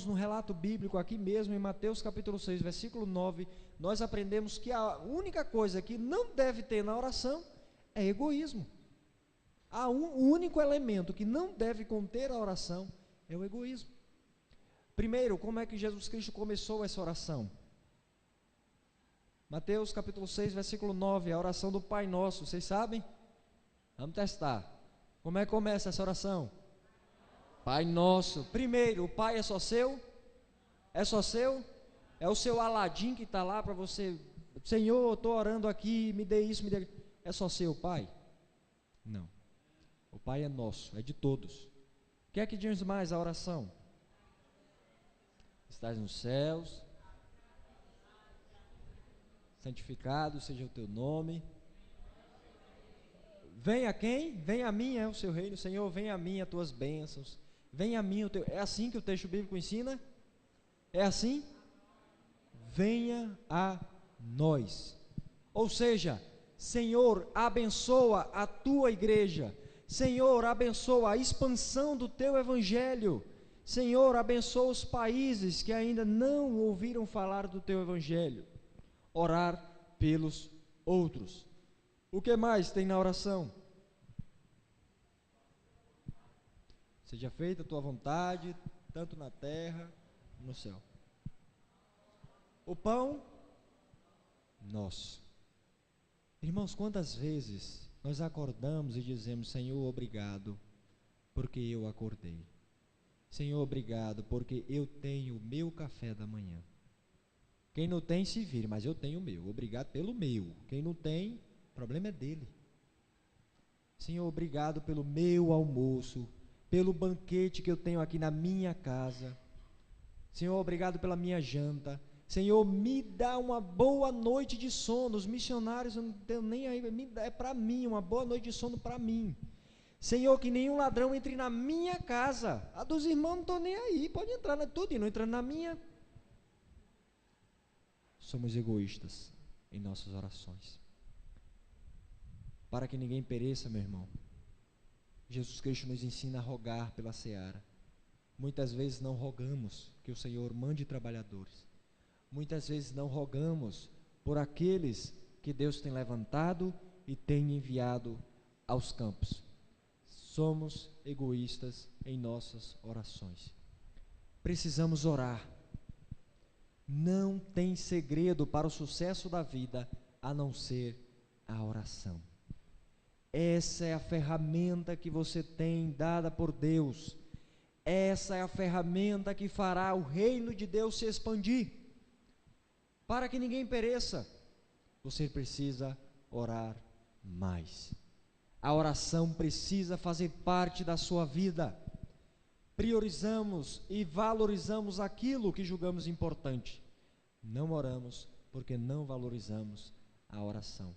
No relato bíblico aqui mesmo, em Mateus capítulo 6, versículo 9, nós aprendemos que a única coisa que não deve ter na oração é egoísmo. O único elemento que não deve conter a oração é o egoísmo. Primeiro, como é que Jesus Cristo começou essa oração? Mateus capítulo 6, versículo 9, a oração do Pai Nosso, vocês sabem? Vamos testar. Como é que começa essa oração? Pai Nosso. Primeiro, o Pai é só seu? É só seu? É o seu Aladim que está lá para você, Senhor, estou orando aqui, me dê isso, me dê aquilo. É só seu Pai? Não. O Pai é nosso, é de todos. O que é que diz mais a oração? Estás nos céus, santificado seja o teu nome. Venha quem? Venha a mim é o seu reino, Senhor, venha a mim as tuas bênçãos. Venha a mim o teu... É assim que o texto bíblico ensina? É assim? Venha a nós. Ou seja, Senhor, abençoa a tua igreja. Senhor, abençoa a expansão do teu evangelho. Senhor, abençoa os países que ainda não ouviram falar do teu evangelho. Orar pelos outros. O que mais tem na oração? Seja feita a tua vontade, tanto na terra como no céu. O pão nosso. Irmãos, quantas vezes nós acordamos e dizemos: Senhor, obrigado, porque eu acordei. Senhor, obrigado, porque eu tenho o meu café da manhã. Quem não tem, se vire, mas eu tenho o meu. Obrigado pelo meu. Quem não tem, o problema é dele. Senhor, obrigado pelo meu almoço, pelo banquete que eu tenho aqui na minha casa. Senhor, obrigado pela minha janta. Senhor, me dá uma boa noite de sono. Os missionários, eu não tenho nem aí, é para mim, uma boa noite de sono para mim. Senhor, que nenhum ladrão entre na minha casa. A dos irmãos não estou nem aí, pode entrar na tudo e não entrando na minha. Somos egoístas em nossas orações. Para que ninguém pereça, meu irmão, Jesus Cristo nos ensina a rogar pela seara. Muitas vezes não rogamos que o Senhor mande trabalhadores. Muitas vezes não rogamos por aqueles que Deus tem levantado e tem enviado aos campos. Somos egoístas em nossas orações. Precisamos orar. Não tem segredo para o sucesso da vida a não ser a oração. Essa é a ferramenta que você tem dada por Deus. Essa é a ferramenta que fará o reino de Deus se expandir. Para que ninguém pereça, você precisa orar mais. A oração precisa fazer parte da sua vida. Priorizamos e valorizamos aquilo que julgamos importante. Não oramos porque não valorizamos a oração.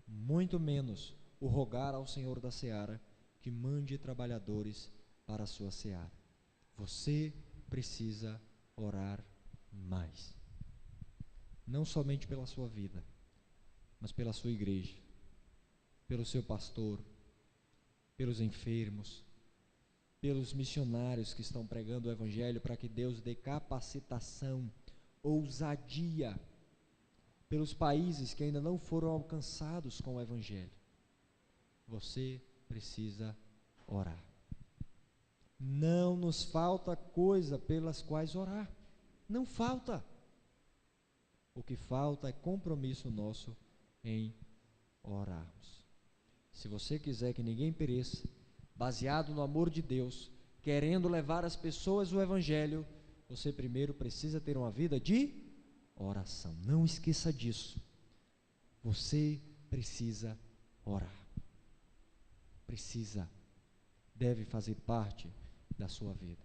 Muito menos o rogar ao Senhor da seara que mande trabalhadores para a sua seara. Você precisa orar mais. Não somente pela sua vida, mas pela sua igreja, pelo seu pastor, pelos enfermos, pelos missionários que estão pregando o evangelho, para que Deus dê capacitação, ousadia, pelos países que ainda não foram alcançados com o evangelho. Você precisa orar. Não nos falta coisa pelas quais orar. Não falta. O que falta é compromisso nosso em orarmos. Se você quiser que ninguém pereça, baseado no amor de Deus, querendo levar as pessoas o evangelho, você primeiro precisa ter uma vida de oração. Não esqueça disso. Você precisa orar. Deve fazer parte da sua vida.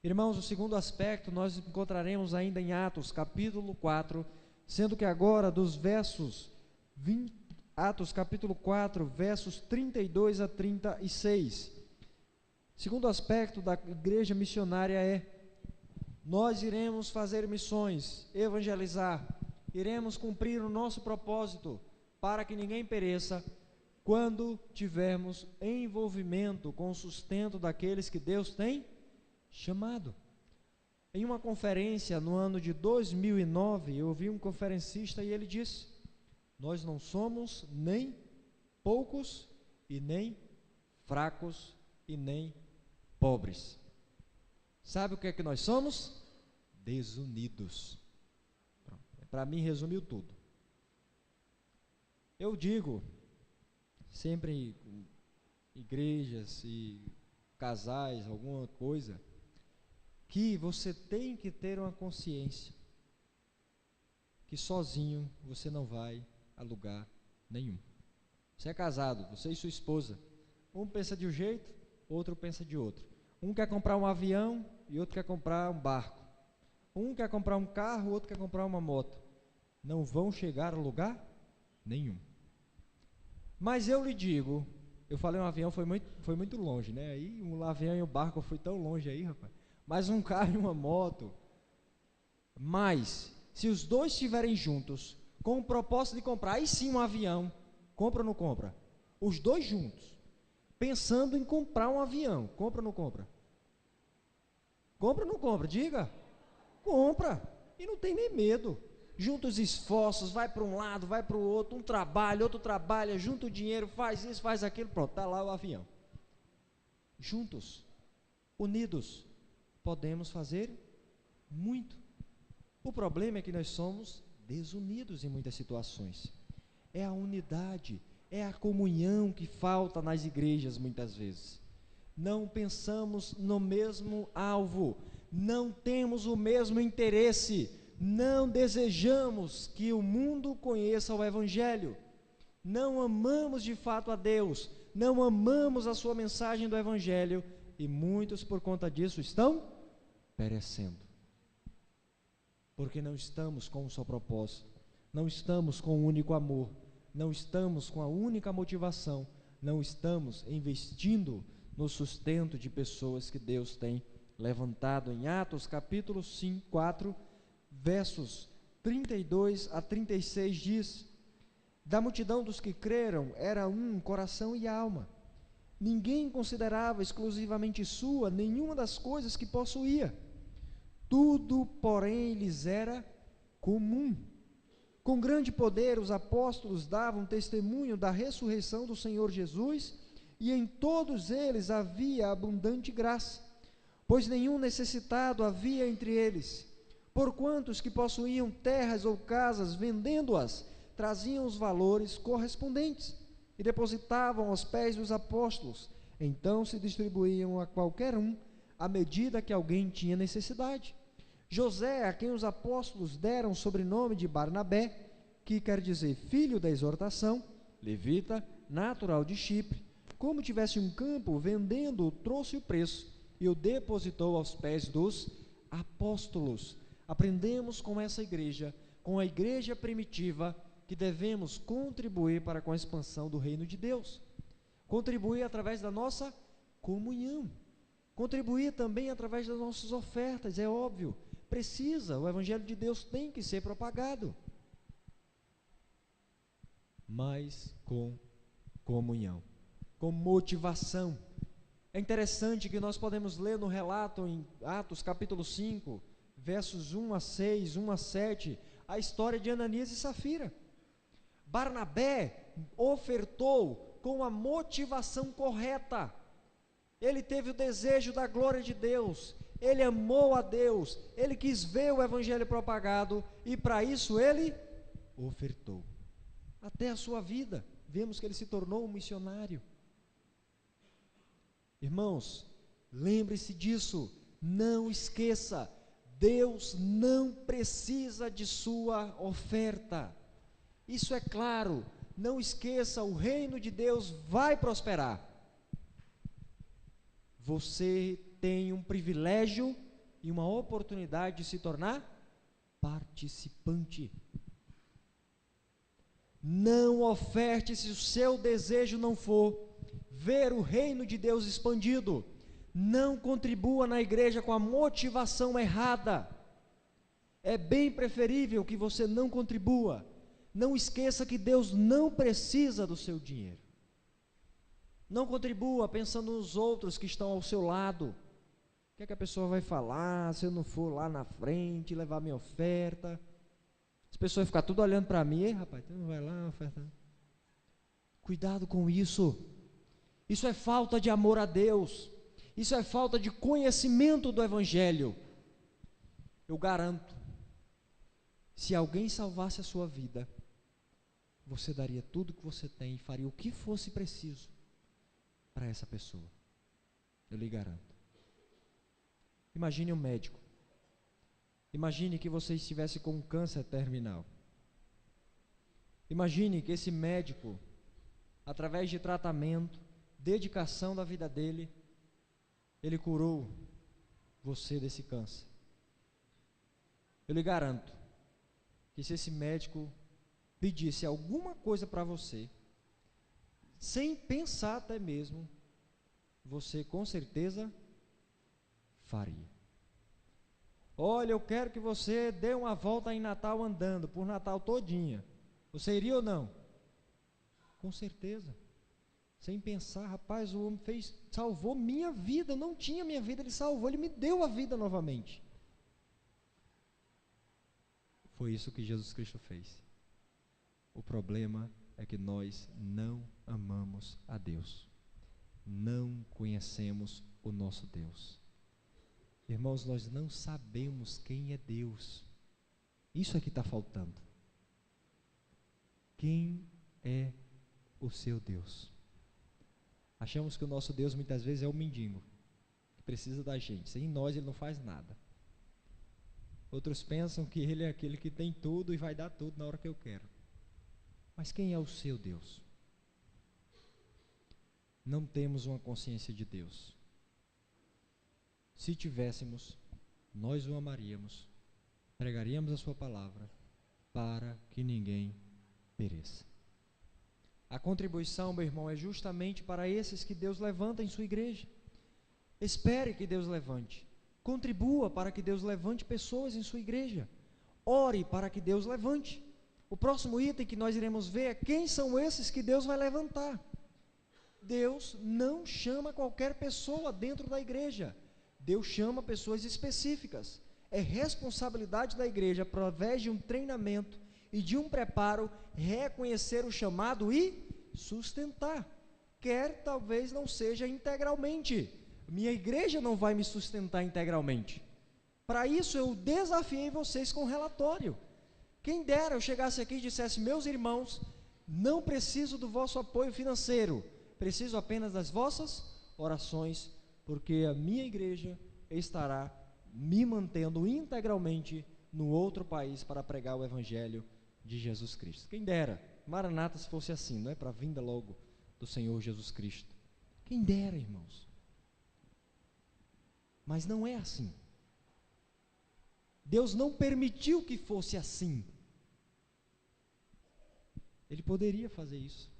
Irmãos, o segundo aspecto nós encontraremos ainda em Atos capítulo 4, sendo que agora dos versos 20, Atos capítulo 4, versos 32 a 36. Segundo aspecto da igreja missionária é: nós iremos fazer missões, evangelizar, iremos cumprir o nosso propósito para que ninguém pereça, quando tivermos envolvimento com o sustento daqueles que Deus tem chamado. Em uma conferência no ano de 2009, eu ouvi um conferencista e ele disse: nós não somos nem poucos e nem fracos e nem pobres. Sabe o que é que nós somos? Desunidos. Para mim, resumiu tudo. Eu digo, sempre em igrejas e casais, alguma coisa, que você tem que ter uma consciência que sozinho você não vai a lugar nenhum. Você é casado, você e sua esposa, um pensa de um jeito, outro pensa de outro. Um quer comprar um avião e outro quer comprar um barco. Um quer comprar um carro, outro quer comprar uma moto. Não vão chegar a lugar nenhum. Mas eu lhe digo, eu falei um avião, foi muito longe, né? Aí um avião e um barco, eu fui tão longe aí, rapaz. Mas um carro e uma moto. Mas, se os dois estiverem juntos, com o propósito de comprar, aí sim um avião, compra ou não compra? Os dois juntos, pensando em comprar um avião, compra ou não compra? Compra ou não compra? Diga. Compra. E não tem nem medo. Junta os esforços, vai para um lado, vai para o outro, um trabalha, outro trabalha, junta o dinheiro, faz isso, faz aquilo, pronto, está lá o avião. Juntos, unidos, podemos fazer muito. O problema é que nós somos desunidos em muitas situações. É a unidade, é a comunhão que falta nas igrejas muitas vezes. Não pensamos no mesmo alvo, não temos o mesmo interesse, não desejamos que o mundo conheça o Evangelho, não amamos de fato a Deus, não amamos a sua mensagem do Evangelho, e muitos por conta disso estão perecendo, porque não estamos com um só propósito, não estamos com um único amor, não estamos com a única motivação, não estamos investindo no sustento de pessoas que Deus tem levantado. Em Atos capítulo 4, versos 32 a 36 diz: da multidão dos que creram era um coração e alma, ninguém considerava exclusivamente sua nenhuma das coisas que possuía, tudo porém lhes era comum. Com grande poder os apóstolos davam testemunho da ressurreição do Senhor Jesus, e em todos eles havia abundante graça, pois nenhum necessitado havia entre eles, porquanto os que possuíam terras ou casas, vendendo-as, traziam os valores correspondentes e depositavam aos pés dos apóstolos, então se distribuíam a qualquer um, à medida que alguém tinha necessidade. José, a quem os apóstolos deram o sobrenome de Barnabé, que quer dizer filho da exortação, levita, natural de Chipre, como tivesse um campo, vendendo-o, trouxe o preço e o depositou aos pés dos apóstolos. Aprendemos com essa igreja, com a igreja primitiva, que devemos contribuir para com a expansão do reino de Deus, contribuir através da nossa comunhão, contribuir também através das nossas ofertas, é óbvio, precisa, o Evangelho de Deus tem que ser propagado, mas com comunhão, com motivação. É interessante que nós podemos ler no relato em Atos capítulo 5, versos 1 a 6, 1 a 7, a história de Ananias e Safira. Barnabé ofertou com a motivação correta, ele teve o desejo da glória de Deus, ele amou a Deus, ele quis ver o Evangelho propagado, e para isso ele ofertou, até a sua vida, vemos que ele se tornou um missionário. Irmãos, lembre-se disso, não esqueça, Deus não precisa de sua oferta, isso é claro, não esqueça, o reino de Deus vai prosperar, você tem um privilégio e uma oportunidade de se tornar participante. Não oferte se o seu desejo não for ver o reino de Deus expandido. Não contribua na igreja com a motivação errada. É bem preferível que você não contribua. Não esqueça que Deus não precisa do seu dinheiro. Não contribua pensando nos outros que estão ao seu lado, que é que a pessoa vai falar se eu não for lá na frente levar minha oferta? As pessoas ficam tudo olhando para mim, ei, rapaz, tu não vai lá, oferta. Cuidado com isso. Isso é falta de amor a Deus. Isso é falta de conhecimento do Evangelho. Eu garanto, se alguém salvasse a sua vida, você daria tudo que você tem e faria o que fosse preciso para essa pessoa. Eu lhe garanto. Imagine um médico. Imagine que você estivesse com um câncer terminal. Imagine que esse médico, através de tratamento, dedicação da vida dele, ele curou você desse câncer. Eu lhe garanto que se esse médico pedisse alguma coisa para você, sem pensar até mesmo, você com certeza faria. Olha, eu quero que você dê uma volta em Natal andando, por Natal todinha. Você iria ou não? Com certeza. Sem pensar, rapaz, o homem salvou minha vida, eu não tinha minha vida, ele salvou, ele me deu a vida novamente. Foi isso que Jesus Cristo fez. O problema é que nós não amamos a Deus. Não conhecemos o nosso Deus. Irmãos, nós não sabemos quem é Deus. Isso é que está faltando. Quem é o seu Deus? Achamos que o nosso Deus muitas vezes é o mendigo, que precisa da gente. Sem nós ele não faz nada. Outros pensam que ele é aquele que tem tudo e vai dar tudo na hora que eu quero. Mas quem é o seu Deus? Não temos uma consciência de Deus. Se tivéssemos, nós o amaríamos, pregaríamos a sua palavra, para que ninguém pereça. A contribuição, meu irmão, é justamente para esses que Deus levanta em sua igreja. Espere que Deus levante. Contribua para que Deus levante pessoas em sua igreja. Ore para que Deus levante. O próximo item que nós iremos ver é quem são esses que Deus vai levantar. Deus não chama qualquer pessoa dentro da igreja. Deus chama pessoas específicas. É responsabilidade da igreja, através de um treinamento e de um preparo, reconhecer o chamado e sustentar. Quer talvez não seja integralmente. Minha igreja não vai me sustentar integralmente. Para isso eu desafiei vocês com relatório. Quem dera eu chegasse aqui e dissesse: meus irmãos, não preciso do vosso apoio financeiro, preciso apenas das vossas orações, porque a minha igreja estará me mantendo integralmente no outro país para pregar o Evangelho de Jesus Cristo. Quem dera, Maranata, se fosse assim, não é? Para a vinda logo do Senhor Jesus Cristo. Quem dera, irmãos. Mas não é assim. Deus não permitiu que fosse assim. Ele poderia fazer isso.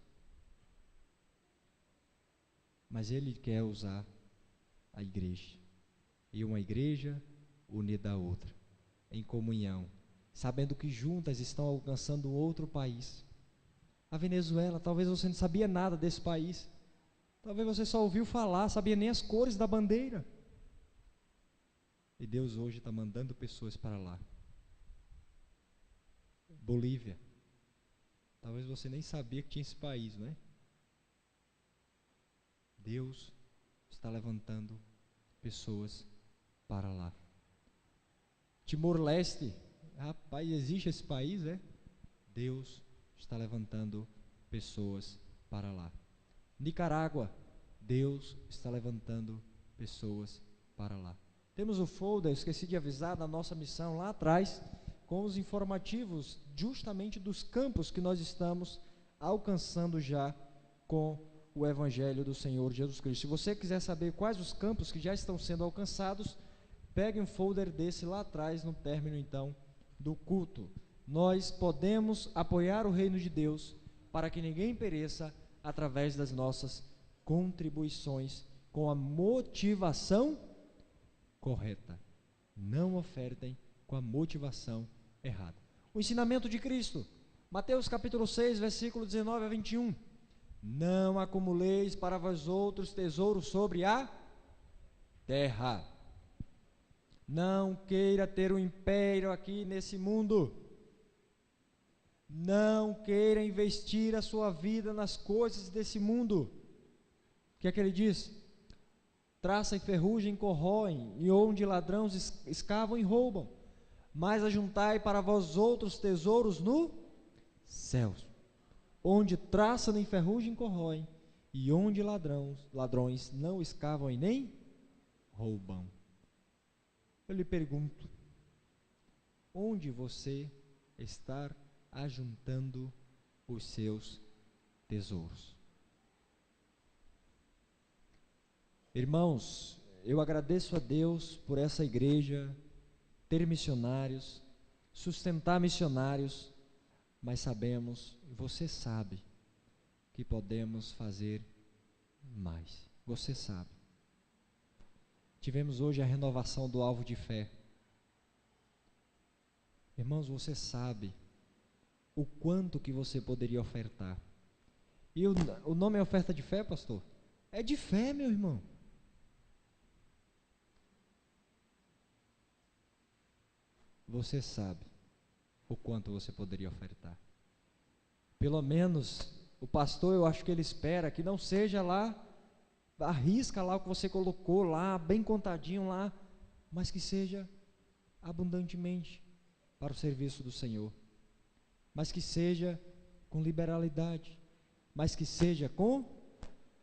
Mas Ele quer usar a igreja. E uma igreja unida à outra, em comunhão, sabendo que juntas estão alcançando outro país. A Venezuela, talvez você não sabia nada desse país. Talvez você só ouviu falar, sabia nem as cores da bandeira. E Deus hoje está mandando pessoas para lá. Bolívia. Talvez você nem sabia que tinha esse país, não é? Deus está levantando pessoas para lá. Timor-Leste, rapaz, existe esse país, é? Deus está levantando pessoas para lá. Nicarágua, Deus está levantando pessoas para lá. Temos o folder, eu esqueci de avisar, da nossa missão lá atrás, com os informativos justamente dos campos que nós estamos alcançando já com o Evangelho do Senhor Jesus Cristo. Se você quiser saber quais os campos que já estão sendo alcançados, pegue um folder desse lá atrás, no término então do culto. Nós podemos apoiar o reino de Deus para que ninguém pereça através das nossas contribuições, com a motivação correta. Não ofertem com a motivação errada. O ensinamento de Cristo, Mateus capítulo 6, versículo 19 a 21. Não acumuleis para vós outros tesouros sobre a terra, Não queira ter um império aqui nesse mundo. Não queira investir a sua vida nas coisas desse mundo. O que é que ele diz? Traça e ferrugem corroem, e onde ladrões escavam e roubam. Mas ajuntai para vós outros tesouros no céus, onde traça nem ferrugem corroem, e onde ladrões não escavam e nem roubam. Eu lhe pergunto, onde você está ajuntando os seus tesouros? Irmãos, eu agradeço a Deus por essa igreja ter missionários, sustentar missionários, mas sabemos, você sabe, que podemos fazer mais. Você sabe. Tivemos hoje a renovação do alvo de fé. Irmãos, você sabe o quanto que você poderia ofertar. E o nome é oferta de fé, pastor? É de fé, meu irmão. Você sabe o quanto você poderia ofertar. Pelo menos o pastor, eu acho que ele espera que não seja lá, arrisca lá o que você colocou lá, bem contadinho lá, mas que seja abundantemente para o serviço do Senhor, mas que seja com liberalidade, mas que seja com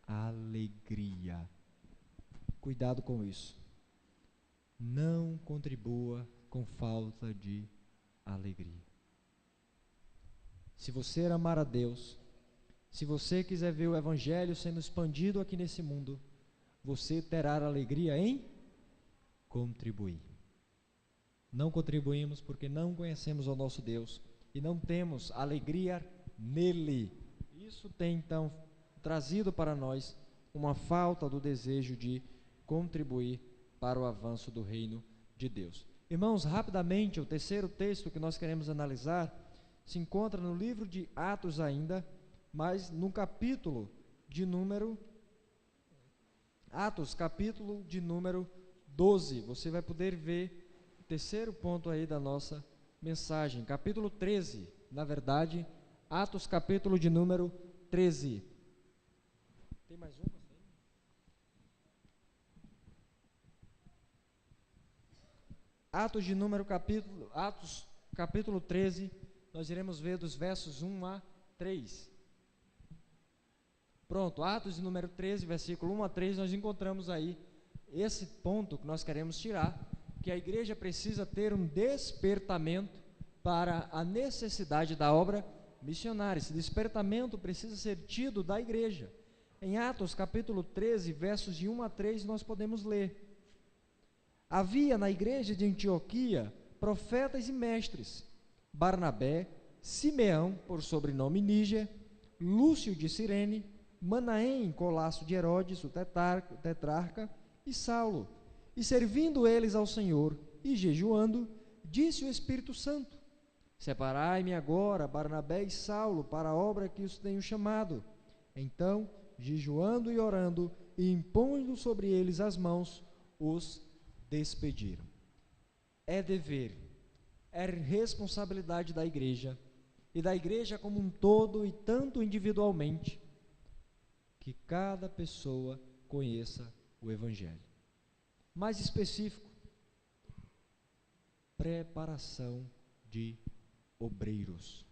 alegria. Cuidado com isso. Não contribua com falta de alegria. Se você amar a Deus, se você quiser ver o Evangelho sendo expandido aqui nesse mundo, você terá alegria em contribuir. Não contribuímos porque não conhecemos o nosso Deus e não temos alegria nele. Isso tem então trazido para nós uma falta do desejo de contribuir para o avanço do reino de Deus. Irmãos, rapidamente, o terceiro texto que nós queremos analisar se encontra no livro de Atos ainda, mas no capítulo de número Atos, capítulo de número 12. Você vai poder ver o terceiro ponto aí da nossa mensagem, capítulo 13, na verdade, Atos, capítulo de número 13. Tem mais uma? Atos, capítulo 13, nós iremos ver dos versos 1 a 3. Pronto, Atos de número 13, versículo 1 a 3, nós encontramos aí esse ponto que nós queremos tirar, que a igreja precisa ter um despertamento para a necessidade da obra missionária. Esse despertamento precisa ser tido da igreja. Em Atos, capítulo 13, versos de 1 a 3, nós podemos ler: havia na igreja de Antioquia profetas e mestres, Barnabé, Simeão, por sobrenome Níger, Lúcio de Cirene, Manaém, colasso de Herodes, o tetrarca, e Saulo. E servindo eles ao Senhor e jejuando, disse o Espírito Santo: separai-me agora Barnabé e Saulo para a obra que os tenho chamado. Então, jejuando e orando, e impondo sobre eles as mãos, os despediram. É dever, é responsabilidade da igreja, e da igreja como um todo e tanto individualmente, que cada pessoa conheça o Evangelho. Mais específico, preparação de obreiros.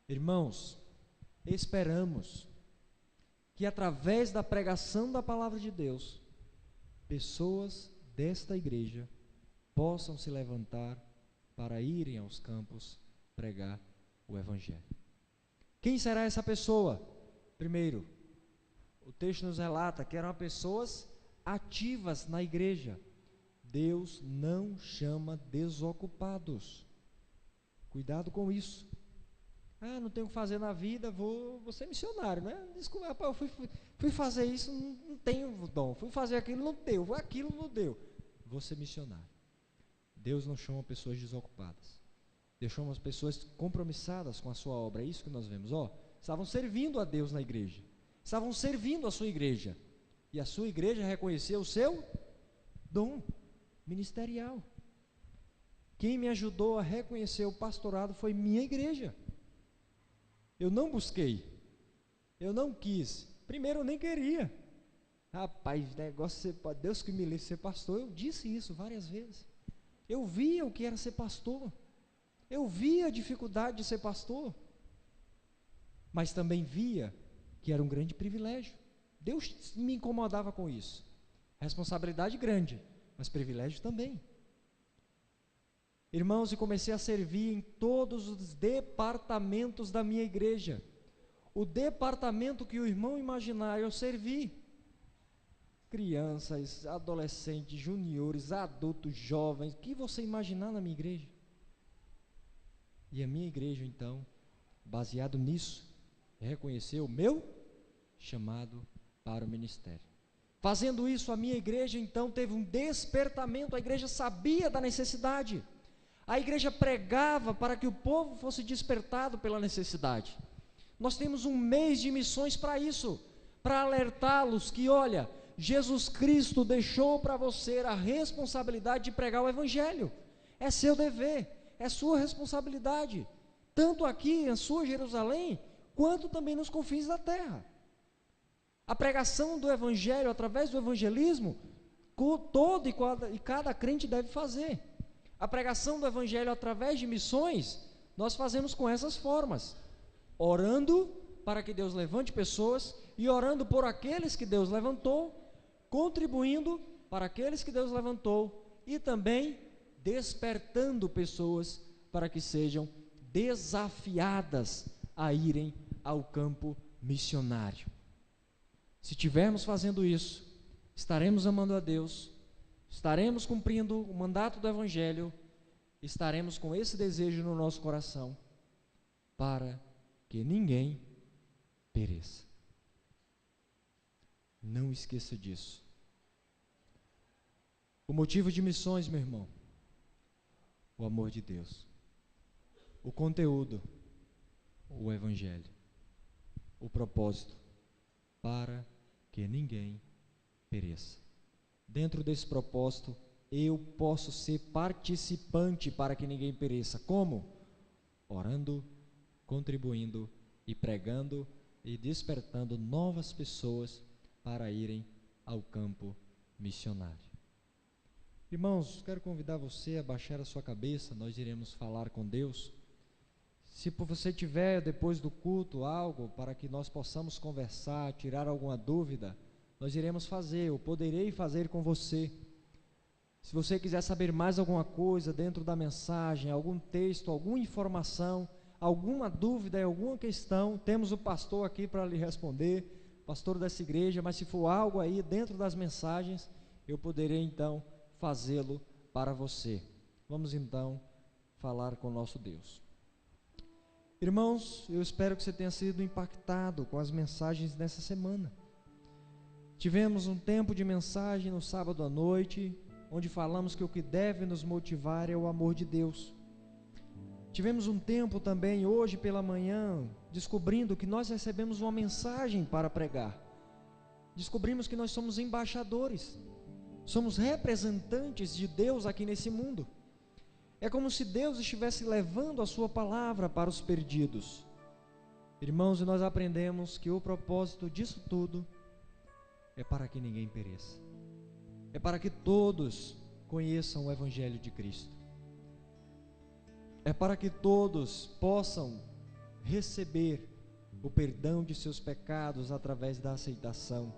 Irmãos, esperamos que através da pregação da palavra de Deus, pessoas desta igreja possam se levantar para irem aos campos pregar o Evangelho. Quem será essa pessoa? Primeiro, o texto nos relata que eram pessoas ativas na igreja. Deus não chama desocupados. Cuidado com isso. Ah, não tenho o que fazer na vida, vou ser missionário, né? Desculpa, rapaz, eu fui fazer isso, não tenho dom. Fui fazer aquilo, não deu. Aquilo não deu. Vou ser missionário. Deus não chama pessoas desocupadas. Deus chama as pessoas compromissadas com a sua obra. É isso que nós vemos. Estavam servindo a Deus na igreja. Estavam servindo a sua igreja. E a sua igreja reconheceu o seu dom ministerial. Quem me ajudou a reconhecer o pastorado foi minha igreja. Eu não busquei, eu não quis. Primeiro, eu nem queria. Rapaz, negócio, Deus que me livre de ser pastor. Eu disse isso várias vezes. Eu via o que era ser pastor. Eu via a dificuldade de ser pastor. Mas também via que era um grande privilégio. Deus me incomodava com isso. Responsabilidade grande, mas privilégio também. Irmãos, e comecei a servir em todos os departamentos da minha igreja. O departamento que o irmão imaginar, eu servi. Crianças, adolescentes, juniores, adultos, jovens, o que você imaginar na minha igreja. E a minha igreja, então, baseado nisso, reconheceu o meu chamado para o ministério. Fazendo isso, a minha igreja, então, teve um despertamento. A igreja sabia da necessidade. A igreja pregava para que o povo fosse despertado pela necessidade. Nós temos um mês de missões para isso, para alertá-los que, olha, Jesus Cristo deixou para você a responsabilidade de pregar o Evangelho. É seu dever, é sua responsabilidade, tanto aqui em sua Jerusalém, quanto também nos confins da terra. A pregação do Evangelho, através do evangelismo, todo e cada crente deve fazer. A pregação do Evangelho através de missões, nós fazemos com essas formas, orando para que Deus levante pessoas e orando por aqueles que Deus levantou, contribuindo para aqueles que Deus levantou e também despertando pessoas para que sejam desafiadas a irem ao campo missionário. Se estivermos fazendo isso, estaremos amando a Deus, estaremos cumprindo o mandato do Evangelho, estaremos com esse desejo no nosso coração, para que ninguém pereça. Não esqueça disso. O motivo de missões, meu irmão, o amor de Deus. O conteúdo, o Evangelho. O propósito, para que ninguém pereça. Dentro desse propósito, eu posso ser participante para que ninguém pereça. Como? Orando, contribuindo e pregando e despertando novas pessoas para irem ao campo missionário. Irmãos, quero convidar você a baixar a sua cabeça, nós iremos falar com Deus. Se você tiver depois do culto algo para que nós possamos conversar, tirar alguma dúvida, nós iremos fazer, eu poderei fazer com você. Se você quiser saber mais alguma coisa dentro da mensagem, algum texto, alguma informação, alguma dúvida, alguma questão, temos o pastor aqui para lhe responder, pastor dessa igreja, mas se for algo aí dentro das mensagens, eu poderei então fazê-lo para você. Vamos então falar com o nosso Deus. Irmãos, eu espero que você tenha sido impactado com as mensagens dessa semana. Tivemos um tempo de mensagem no sábado à noite, onde falamos que o que deve nos motivar é o amor de Deus. Tivemos um tempo também hoje pela manhã, descobrindo que nós recebemos uma mensagem para pregar. Descobrimos que nós somos embaixadores, somos representantes de Deus aqui nesse mundo. É como se Deus estivesse levando a sua palavra para os perdidos. Irmãos, e nós aprendemos que o propósito disso tudo é para que ninguém pereça. É para que todos conheçam o Evangelho de Cristo. É para que todos possam receber o perdão de seus pecados através da aceitação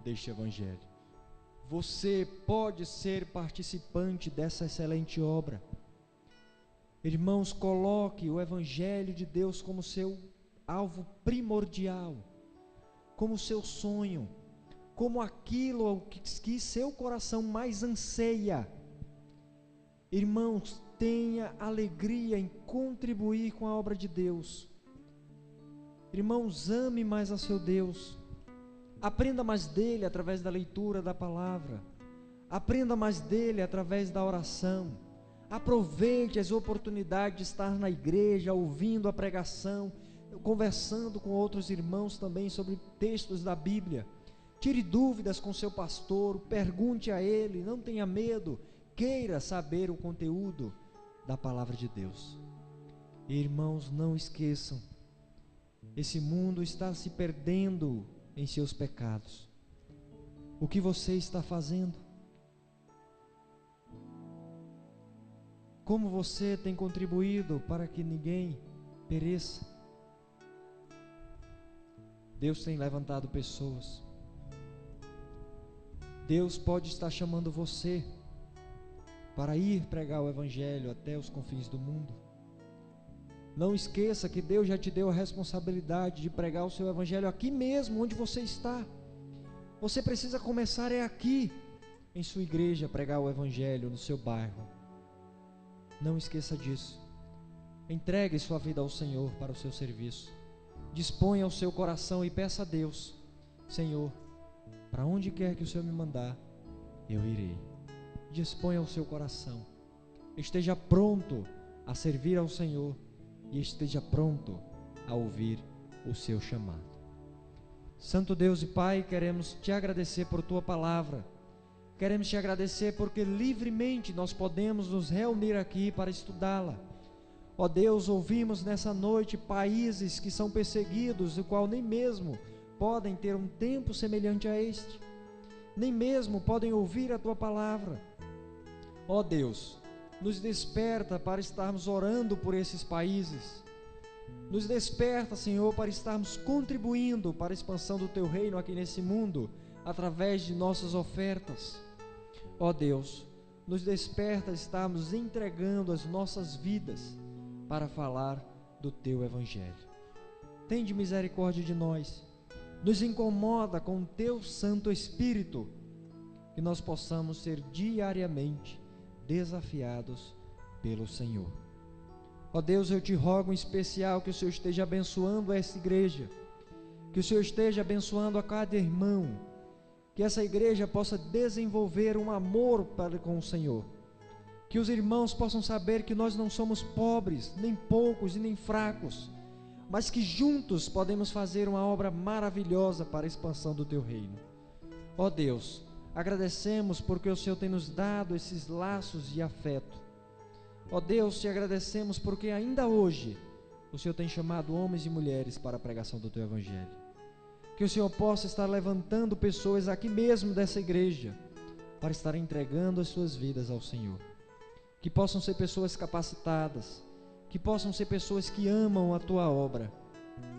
deste Evangelho. Você pode ser participante dessa excelente obra. Irmãos, coloque o Evangelho de Deus como seu alvo primordial, como seu sonho, como aquilo que seu coração mais anseia. Irmãos, tenha alegria em contribuir com a obra de Deus. Irmãos, ame mais a seu Deus. Aprenda mais dele através da leitura da palavra. Aprenda mais dele através da oração. Aproveite as oportunidades de estar na igreja, ouvindo a pregação, conversando com outros irmãos também sobre textos da Bíblia. Tire dúvidas com seu pastor, pergunte a ele, não tenha medo, queira saber o conteúdo da palavra de Deus. Irmãos, não esqueçam, esse mundo está se perdendo em seus pecados. O que você está fazendo? Como você tem contribuído para que ninguém pereça? Deus tem levantado pessoas. Deus pode estar chamando você para ir pregar o Evangelho até os confins do mundo. Não esqueça que Deus já te deu a responsabilidade de pregar o seu Evangelho aqui mesmo, onde você está. Você precisa começar aqui, em sua igreja, pregar o Evangelho no seu bairro. Não esqueça disso. Entregue sua vida ao Senhor para o seu serviço. Disponha o seu coração e peça a Deus: Senhor, para onde quer que o Senhor me mandar, eu irei. Disponha o seu coração. Esteja pronto a servir ao Senhor e esteja pronto a ouvir o seu chamado. Santo Deus e Pai, queremos te agradecer por tua palavra. Queremos te agradecer porque livremente nós podemos nos reunir aqui para estudá-la. Ó Deus, ouvimos nessa noite países que são perseguidos, o qual nem mesmo podem ter um tempo semelhante a este, nem mesmo podem ouvir a tua palavra. Ó Deus, nos desperta para estarmos orando por esses países. Nos desperta, Senhor, para estarmos contribuindo para a expansão do teu reino aqui nesse mundo, através de nossas ofertas. Ó Deus, nos desperta a estarmos entregando as nossas vidas para falar do teu Evangelho. Tende misericórdia de nós, nos incomoda com o teu Santo Espírito, que nós possamos ser diariamente desafiados pelo Senhor. Ó Deus, eu te rogo em especial que o Senhor esteja abençoando essa igreja, que o Senhor esteja abençoando a cada irmão, que essa igreja possa desenvolver um amor para com o Senhor, que os irmãos possam saber que nós não somos pobres, nem poucos e nem fracos, mas que juntos podemos fazer uma obra maravilhosa para a expansão do teu reino. Ó Deus, agradecemos porque o Senhor tem nos dado esses laços de afeto. Ó Deus, te agradecemos porque ainda hoje o Senhor tem chamado homens e mulheres para a pregação do teu Evangelho. Que o Senhor possa estar levantando pessoas aqui mesmo dessa igreja para estar entregando as suas vidas ao Senhor. Que possam ser pessoas capacitadas, que possam ser pessoas que amam a tua obra,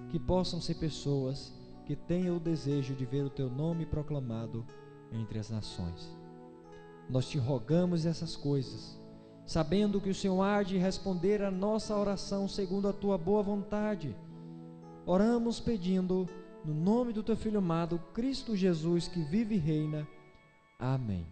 que possam ser pessoas que tenham o desejo de ver o teu nome proclamado entre as nações. Nós te rogamos essas coisas, sabendo que o Senhor há de responder a nossa oração segundo a tua boa vontade. Oramos pedindo no nome do teu Filho amado, Cristo Jesus, que vive e reina. Amém.